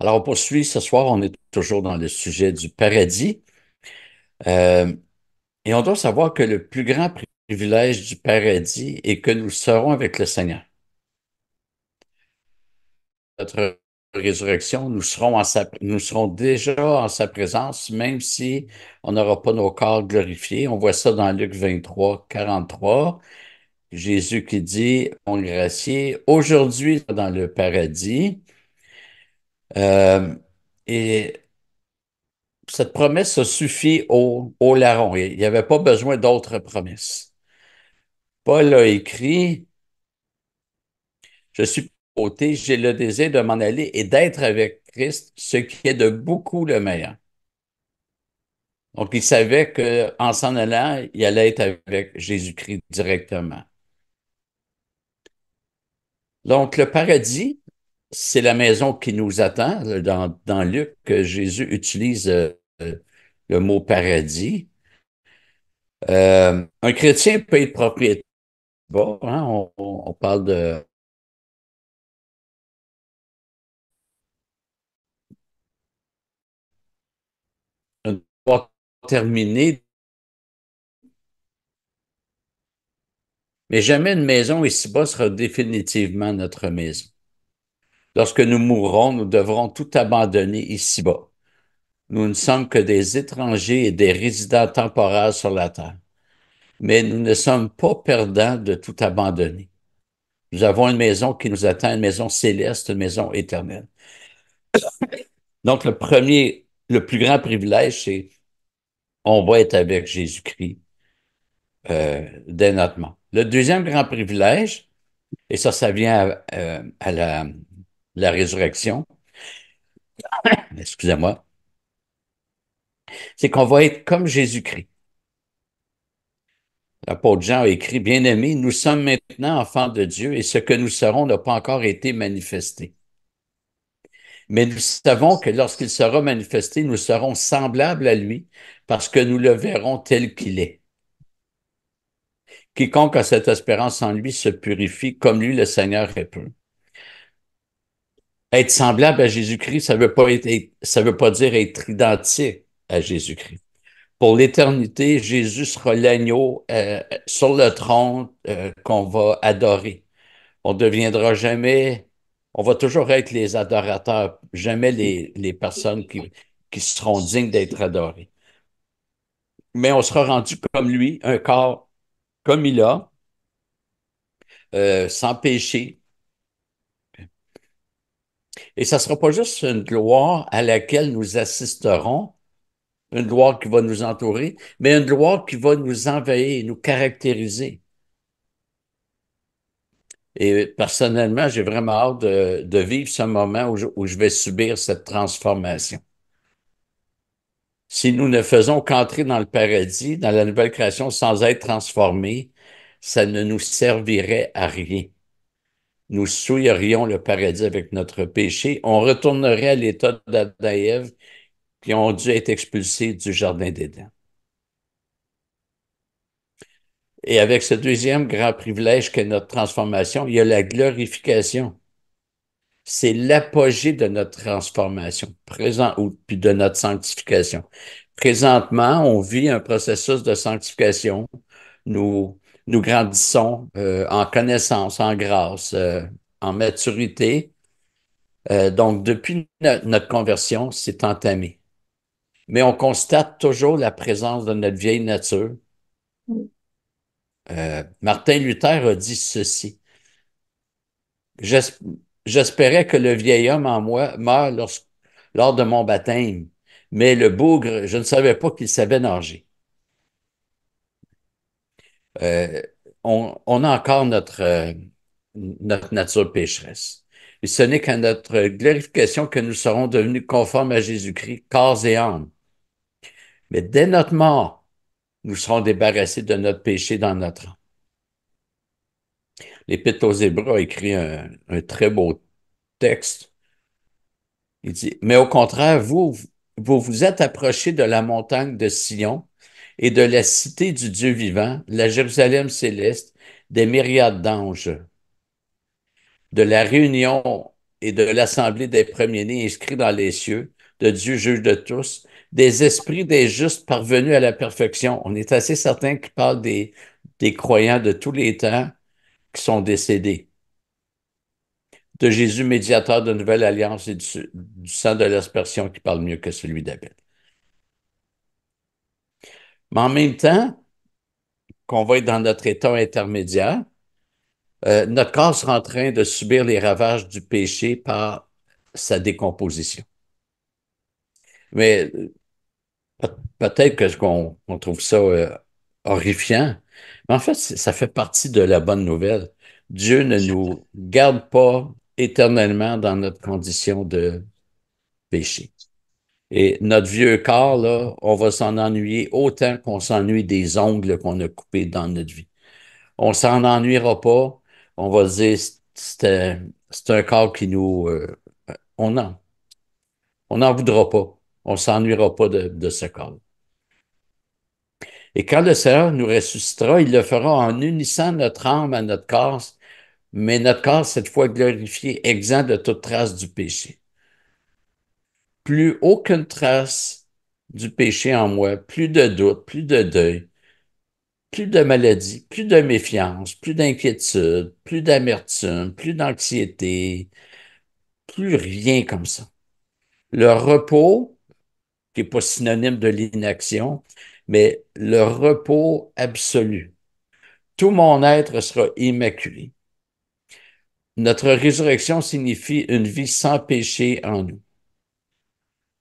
Alors, on poursuit ce soir, on est toujours dans le sujet du paradis. Euh, et on doit savoir que le plus grand privilège du paradis est que nous serons avec le Seigneur. Notre résurrection, nous serons déjà en sa présence, même si on n'aura pas nos corps glorifiés. On voit ça dans Luc 23, 43. Jésus qui dit, mon gracié, aujourd'hui dans le paradis. Euh, et cette promesse a suffi au larron. Il n'y avait pas besoin d'autres promesses. Paul a écrit, je suis ôté, j'ai le désir de m'en aller et d'être avec Christ, ce qui est de beaucoup le meilleur. Donc, il savait qu'en s'en allant, il allait être avec Jésus-Christ directement. Donc, le paradis, c'est la maison qui nous attend. Dans Luc, Jésus utilise le mot paradis. Un chrétien peut être propriétaire. Bon, hein, on parle de un droit terminé, mais jamais une maison ici-bas sera définitivement notre maison. Lorsque nous mourrons, nous devrons tout abandonner ici-bas. Nous ne sommes que des étrangers et des résidents temporaires sur la terre. Mais nous ne sommes pas perdants de tout abandonner. Nous avons une maison qui nous attend, une maison céleste, une maison éternelle. Donc, le plus grand privilège, c'est on va être avec Jésus-Christ dès notre mort. Le deuxième grand privilège, et ça vient à la résurrection, excusez-moi, c'est qu'on va être comme Jésus-Christ. L'apôtre Jean a écrit, Bien-aimés, nous sommes maintenant enfants de Dieu et ce que nous serons n'a pas encore été manifesté. Mais nous savons que lorsqu'il sera manifesté, nous serons semblables à lui parce que nous le verrons tel qu'il est. Quiconque a cette espérance en lui se purifie comme lui, le Seigneur, est pur. Être semblable à Jésus-Christ, ça veut pas dire être identique à Jésus-Christ. Pour l'éternité, Jésus sera l'agneau sur le trône qu'on va adorer. On deviendra jamais, on va toujours être les adorateurs, jamais les personnes qui seront dignes d'être adorées. Mais on sera rendu comme lui, un corps comme il a, sans péché. Et ça ne sera pas juste une gloire à laquelle nous assisterons, une gloire qui va nous entourer, mais une gloire qui va nous envahir, nous caractériser. Et personnellement, j'ai vraiment hâte de vivre ce moment où je vais subir cette transformation. Si nous ne faisons qu'entrer dans le paradis, dans la nouvelle création, sans être transformés, ça ne nous servirait à rien. Nous souillerions le paradis avec notre péché, on retournerait à l'état d'Adam et Ève qui ont dû être expulsés du Jardin d'Éden. Et avec ce deuxième grand privilège qu'est notre transformation, il y a la glorification. C'est l'apogée de notre transformation, présent ou puis de notre sanctification. Présentement, on vit un processus de sanctification. Nous, nous grandissons en connaissance, en grâce, en maturité. Donc, depuis notre conversion, c'est entamé. Mais on constate toujours la présence de notre vieille nature. Martin Luther a dit ceci. J'es- J'espérais que le vieil homme en moi meure lors de mon baptême, mais le bougre, je ne savais pas qu'il savait nager. Euh, on a encore notre nature pécheresse. Et ce n'est qu'à notre glorification que nous serons devenus conformes à Jésus-Christ, corps et âme. Mais dès notre mort, nous serons débarrassés de notre péché dans notre âme. L'Épître aux Hébreux a écrit un très beau texte. Il dit, mais au contraire, vous vous êtes approchés de la montagne de Sion et de la cité du Dieu vivant, la Jérusalem céleste, des myriades d'anges, de la réunion. et de l'assemblée des premiers-nés inscrits dans les cieux, de Dieu juge de tous, des esprits des justes parvenus à la perfection. On est assez certain qu'il parle des croyants de tous les temps qui sont décédés, de Jésus, médiateur de nouvelle alliance et du sang de l'aspersion qui parle mieux que celui d'Abel. Mais en même temps qu'on va être dans notre état intermédiaire, notre corps sera en train de subir les ravages du péché par sa décomposition. Mais peut-être que qu'on trouve ça horrifiant, mais en fait, ça fait partie de la bonne nouvelle. Dieu ne nous garde pas éternellement dans notre condition de péché. Et notre vieux corps, là, on va s'en ennuyer autant qu'on s'ennuie des ongles qu'on a coupés dans notre vie. On s'en ennuiera pas. On va se dire, c'est un corps qui nous... on n'en on n'en voudra pas. On s'ennuiera pas de ce corps. Et quand le Seigneur nous ressuscitera, il le fera en unissant notre âme à notre corps, mais notre corps, cette fois glorifié, exempt de toute trace du péché. Plus aucune trace du péché en moi, plus de doute, plus de deuil, plus de maladie, plus de méfiance, plus d'inquiétude, plus d'amertume, plus d'anxiété, plus rien comme ça. Le repos, qui n'est pas synonyme de l'inaction, mais le repos absolu. Tout mon être sera immaculé. Notre résurrection signifie une vie sans péché en nous.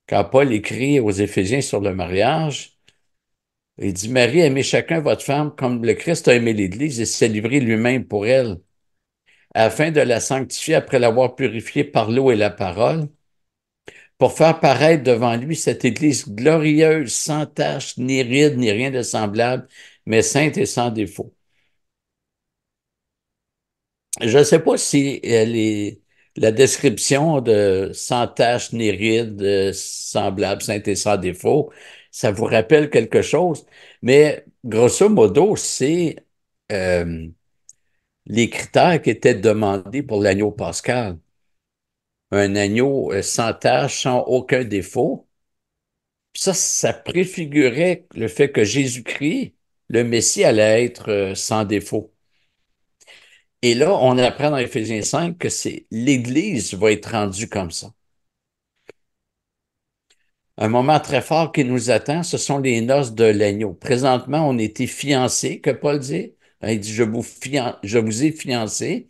Quand Paul écrit aux Éphésiens sur le mariage, il dit, Marie, aimez chacun votre femme comme le Christ a aimé l'Église et s'est livré lui-même pour elle, afin de la sanctifier après l'avoir purifiée par l'eau et la parole, pour faire paraître devant lui cette Église glorieuse, sans tache, ni ride, ni rien de semblable, mais sainte et sans défaut. Je ne sais pas si la description de sans tache ni ride, semblable, sainte et sans défaut, ça vous rappelle quelque chose, mais grosso modo, c'est euh, les critères qui étaient demandés pour l'agneau pascal. Un agneau sans tache, sans aucun défaut. Puis ça préfigurait le fait que Jésus-Christ, le Messie, allait être sans défaut. Et là, on apprend dans Éphésiens 5 que c'est l'Église va être rendue comme ça. Un moment très fort qui nous attend, ce sont les noces de l'agneau. Présentement, on était fiancés, que Paul dit. Il dit, je vous ai fiancés.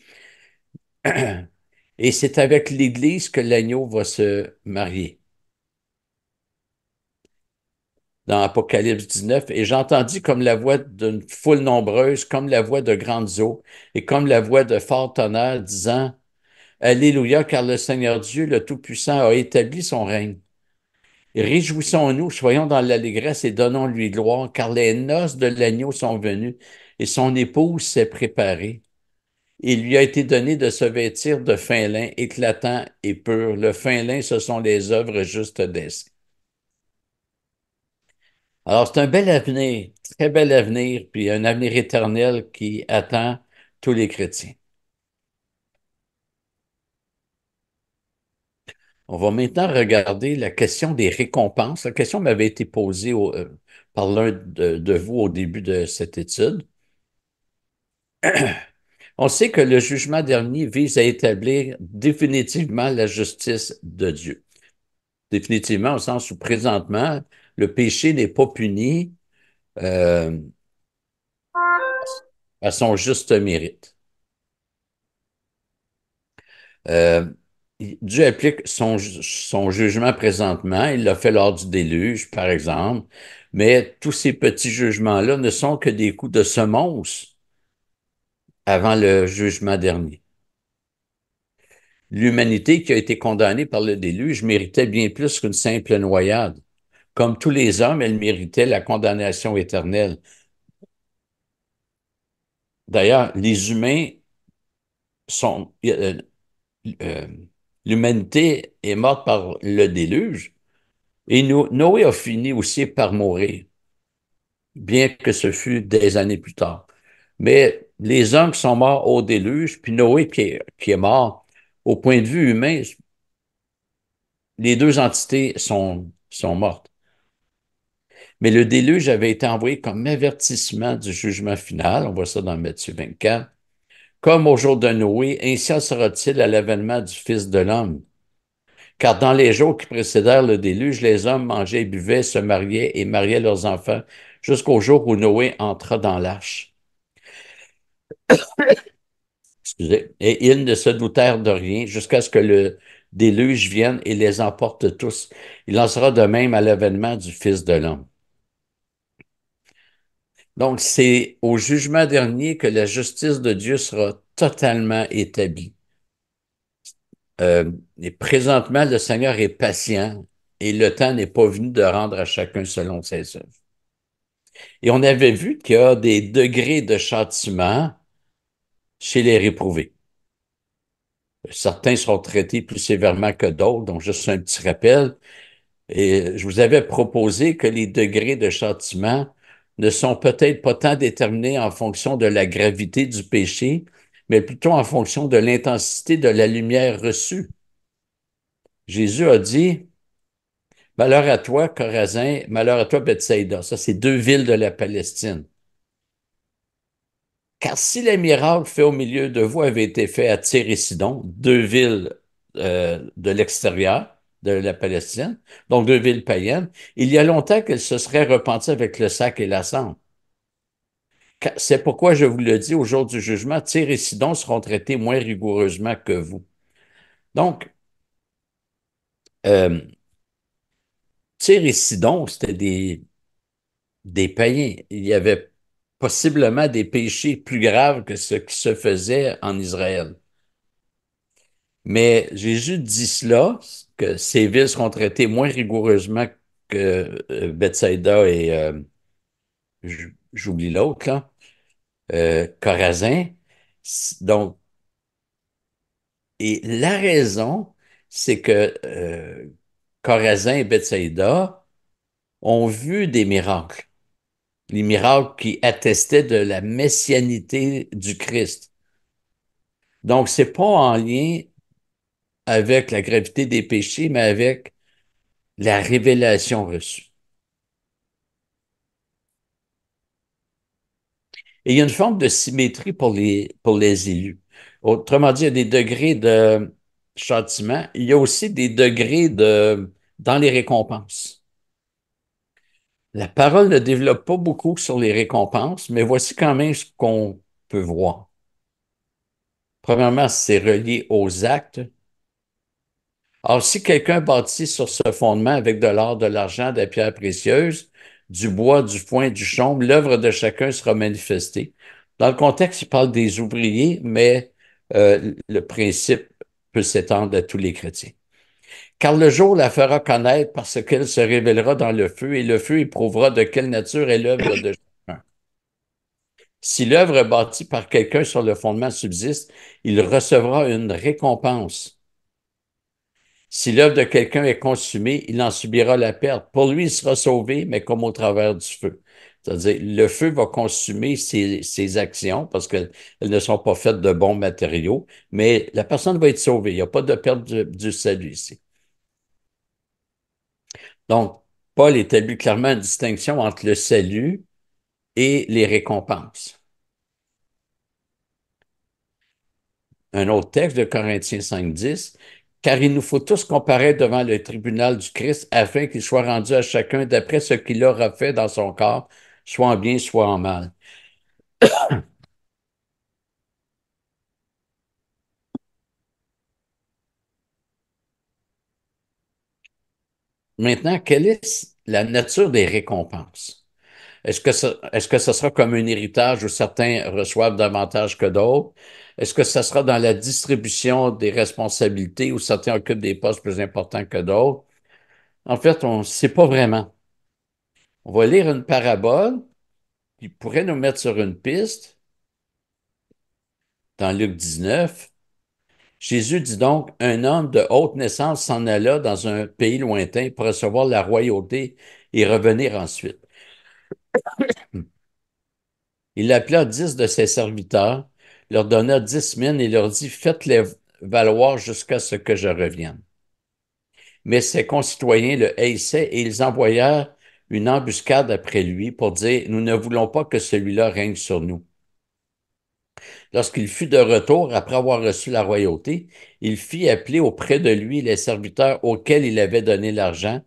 Et c'est avec l'Église que l'agneau va se marier. Dans Apocalypse 19, et j'entendis comme la voix d'une foule nombreuse, comme la voix de grandes eaux, et comme la voix de fort tonnerre, disant, Alléluia, car le Seigneur Dieu, le Tout-Puissant, a établi son règne. Et réjouissons-nous, soyons dans l'allégresse et donnons-lui gloire, car les noces de l'agneau sont venues, et son épouse s'est préparée. Il lui a été donné de se vêtir de fin lin, éclatant et pur. Le fin lin, ce sont les œuvres justes des saints. Alors, c'est un bel avenir, très bel avenir, puis un avenir éternel qui attend tous les chrétiens. On va maintenant regarder la question des récompenses. La question m'avait été posée par l'un de vous au début de cette étude. On sait que le jugement dernier vise à établir définitivement la justice de Dieu. Définitivement, au sens où présentement, le péché n'est pas puni euh, à son juste mérite. Euh, Dieu applique son jugement présentement. Il l'a fait lors du déluge, par exemple. Mais tous ces petits jugements-là ne sont que des coups de semonce avant le jugement dernier. L'humanité qui a été condamnée par le déluge méritait bien plus qu'une simple noyade. Comme tous les hommes, elle méritait la condamnation éternelle. D'ailleurs, les humains sont... euh, l'humanité est morte par le déluge et Noé a fini aussi par mourir, bien que ce fût des années plus tard. Mais les hommes qui sont morts au déluge, puis Noé qui est mort au point de vue humain, les deux entités sont mortes. Mais le déluge avait été envoyé comme avertissement du jugement final. On voit ça dans Matthieu 24. Comme au jour de Noé, ainsi en sera-t-il à l'avènement du Fils de l'homme. Car dans les jours qui précédèrent le déluge, les hommes mangeaient et buvaient, se mariaient et mariaient leurs enfants, jusqu'au jour où Noé entra dans l'arche. Excusez. Et ils ne se doutèrent de rien jusqu'à ce que le déluge vienne et les emporte tous. Il en sera de même à l'avènement du Fils de l'homme. Donc, c'est au jugement dernier que la justice de Dieu sera totalement établie. Et présentement, le Seigneur est patient et le temps n'est pas venu de rendre à chacun selon ses œuvres. Et on avait vu qu'il y a des degrés de châtiment chez les réprouvés. Certains seront traités plus sévèrement que d'autres, donc juste un petit rappel. Et je vous avais proposé que les degrés de châtiment ne sont peut-être pas tant déterminés en fonction de la gravité du péché, mais plutôt en fonction de l'intensité de la lumière reçue. Jésus a dit, malheur à toi, Chorazin, malheur à toi, Bethsaïda. Ça, c'est deux villes de la Palestine. Car si les miracles faits au milieu de vous avaient été faits à Tyr et Sidon, deux villes de l'extérieur de la Palestine, donc deux villes païennes, il y a longtemps qu'elles se seraient repenties avec le sac et la cendre. C'est pourquoi je vous le dis, au jour du jugement, Tyr et Sidon seront traités moins rigoureusement que vous. Donc, euh, Tyr et Sidon, c'était des païens. Il y avait possiblement des péchés plus graves que ce qui se faisait en Israël. Mais Jésus dit cela, que ces villes seront traitées moins rigoureusement que Bethsaïda et j'oublie l'autre, là, Chorazin. Donc, et la raison, c'est que Chorazin et Bethsaïda ont vu des miracles. Les miracles qui attestaient de la messianité du Christ. Donc, c'est pas en lien avec la gravité des péchés, mais avec la révélation reçue. Et il y a une forme de symétrie pour les élus. Autrement dit, il y a des degrés de châtiment. Il y a aussi des degrés dans les récompenses. La parole ne développe pas beaucoup sur les récompenses, mais voici quand même ce qu'on peut voir. Premièrement, c'est relié aux actes. Or, si quelqu'un bâtit sur ce fondement avec de l'or, de l'argent, des pierres précieuses, du bois, du foin, du chaume, l'œuvre de chacun sera manifestée. Dans le contexte, il parle des ouvriers, mais le principe peut s'étendre à tous les chrétiens. Car le jour la fera connaître parce qu'elle se révélera dans le feu, et le feu éprouvera de quelle nature est l'œuvre de chacun. Si l'œuvre bâtie par quelqu'un sur le fondement subsiste, il recevra une récompense. Si l'œuvre de quelqu'un est consumée, il en subira la perte. Pour lui, il sera sauvé, mais comme au travers du feu. C'est-à-dire, le feu va consumer ses actions parce qu'elles ne sont pas faites de bons matériaux, mais la personne va être sauvée. Il n'y a pas de perte du salut ici. Donc, Paul établit clairement une distinction entre le salut et les récompenses. Un autre texte de Corinthiens 5:10, car il nous faut tous comparaître devant le tribunal du Christ afin qu'il soit rendu à chacun d'après ce qu'il aura fait dans son corps, soit en bien, soit en mal. Maintenant, quelle est la nature des récompenses? Est-ce que ce sera comme un héritage où certains reçoivent davantage que d'autres? Est-ce que ce sera dans la distribution des responsabilités où certains occupent des postes plus importants que d'autres? En fait, on ne sait pas vraiment. On va lire une parabole qui pourrait nous mettre sur une piste. Dans Luc 19, Jésus dit donc, un homme de haute naissance s'en alla dans un pays lointain pour recevoir la royauté et revenir ensuite. Il appela 10 de ses serviteurs, leur donna 10 mines et leur dit, faites-les valoir jusqu'à ce que je revienne. Mais ses concitoyens le haïssaient et ils envoyèrent une embuscade après lui pour dire, nous ne voulons pas que celui-là règne sur nous. Lorsqu'il fut de retour, après avoir reçu la royauté, il fit appeler auprès de lui les serviteurs auxquels il avait donné l'argent,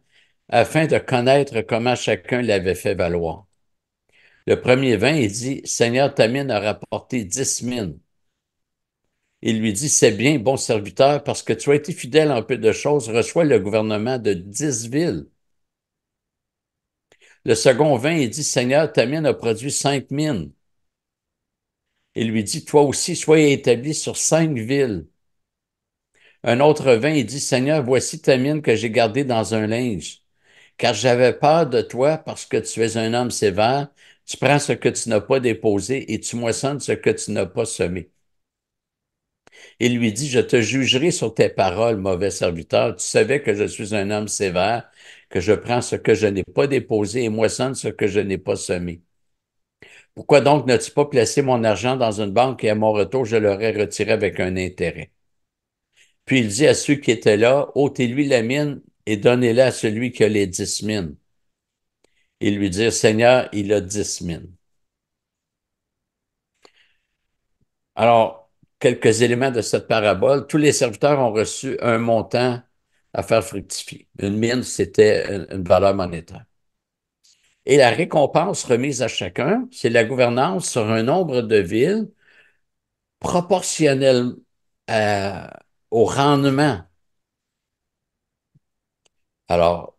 afin de connaître comment chacun l'avait fait valoir. Le premier vint et dit, Seigneur, ta mine a rapporté 10 mines. Il lui dit, c'est bien, bon serviteur, parce que tu as été fidèle en peu de choses, reçois le gouvernement de 10 villes. Le second vint et dit, Seigneur, ta mine a produit 5 mines. Il lui dit, toi aussi, sois établi sur 5 villes. Un autre vint et dit, Seigneur, voici ta mine que j'ai gardée dans un linge, car j'avais peur de toi parce que tu es un homme sévère, tu prends ce que tu n'as pas déposé et tu moissonnes ce que tu n'as pas semé. Il lui dit, je te jugerai sur tes paroles, mauvais serviteur. Tu savais que je suis un homme sévère, que je prends ce que je n'ai pas déposé et moissonne ce que je n'ai pas semé. Pourquoi donc n'as-tu pas placé mon argent dans une banque et à mon retour, je l'aurais retiré avec un intérêt? Puis il dit à ceux qui étaient là, ôtez-lui la mine et donnez-la à celui qui a les 10 mines. Ils lui dirent, Seigneur, il a 10 mines. Alors, quelques éléments de cette parabole. Tous les serviteurs ont reçu un montant à faire fructifier. Une mine, c'était une valeur monétaire. Et la récompense remise à chacun, c'est la gouvernance sur un nombre de villes proportionnel au rendement. Alors,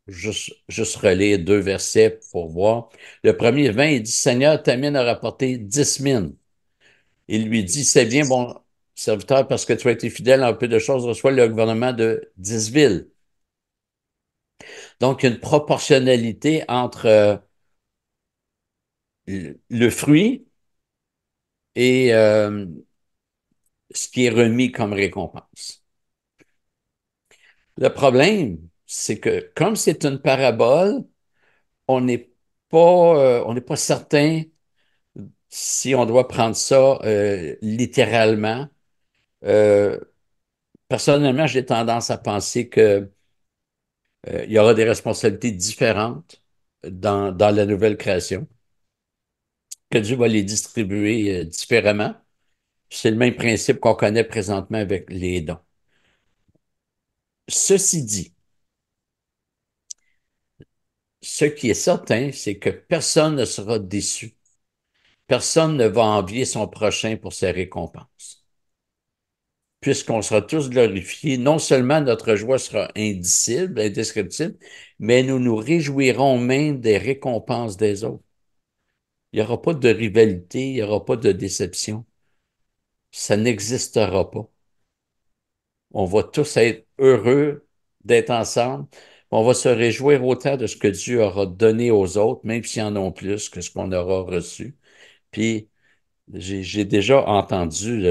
juste relire deux versets pour voir. Le premier 20, il dit, Seigneur, ta mine a rapporté 10 mines. Il lui dit, c'est bien, bon serviteur, parce que tu as été fidèle en peu de choses, reçois le gouvernement de 10 villes. Donc, il y a une proportionnalité entre le fruit et ce qui est remis comme récompense. Le problème, c'est que comme c'est une parabole, on n'est on n'est pas certain si on doit prendre ça littéralement. Euh, Personnellement, j'ai tendance à penser que il y aura des responsabilités différentes dans la nouvelle création, que Dieu va les distribuer différemment. C'est le même principe qu'on connaît présentement avec les dons. Ceci dit, ce qui est certain, c'est que personne ne sera déçu. Personne ne va envier son prochain pour ses récompenses. Puisqu'on sera tous glorifiés, non seulement notre joie sera indicible, indescriptible, mais nous nous réjouirons même des récompenses des autres. Il n'y aura pas de rivalité, il n'y aura pas de déception. Ça n'existera pas. On va tous être heureux d'être ensemble. On va se réjouir autant de ce que Dieu aura donné aux autres, même s'ils en ont plus que ce qu'on aura reçu. Puis, j'ai déjà entendu,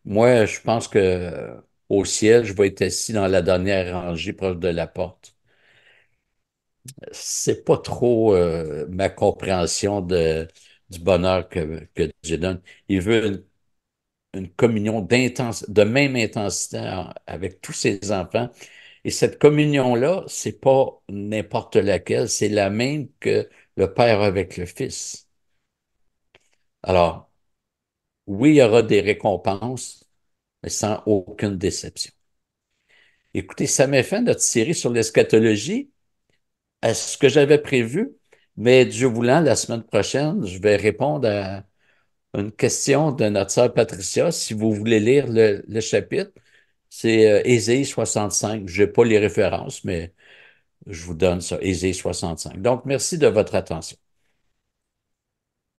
moi, je pense que au ciel, je vais être assis dans la dernière rangée proche de la porte. C'est pas trop ma compréhension du bonheur que Dieu donne. Il veut une communion de même intensité avec tous ses enfants. Et cette communion-là, c'est pas n'importe laquelle, c'est la même que le Père avec le Fils. Alors, oui, il y aura des récompenses, mais sans aucune déception. Écoutez, ça met fin à notre série sur l'eschatologie, à ce que j'avais prévu, mais Dieu voulant, la semaine prochaine, je vais répondre à une question de notre sœur Patricia. Si vous voulez lire le chapitre, c'est Ésaïe 65. Je n'ai pas les références, mais je vous donne ça, Ésaïe 65. Donc, merci de votre attention.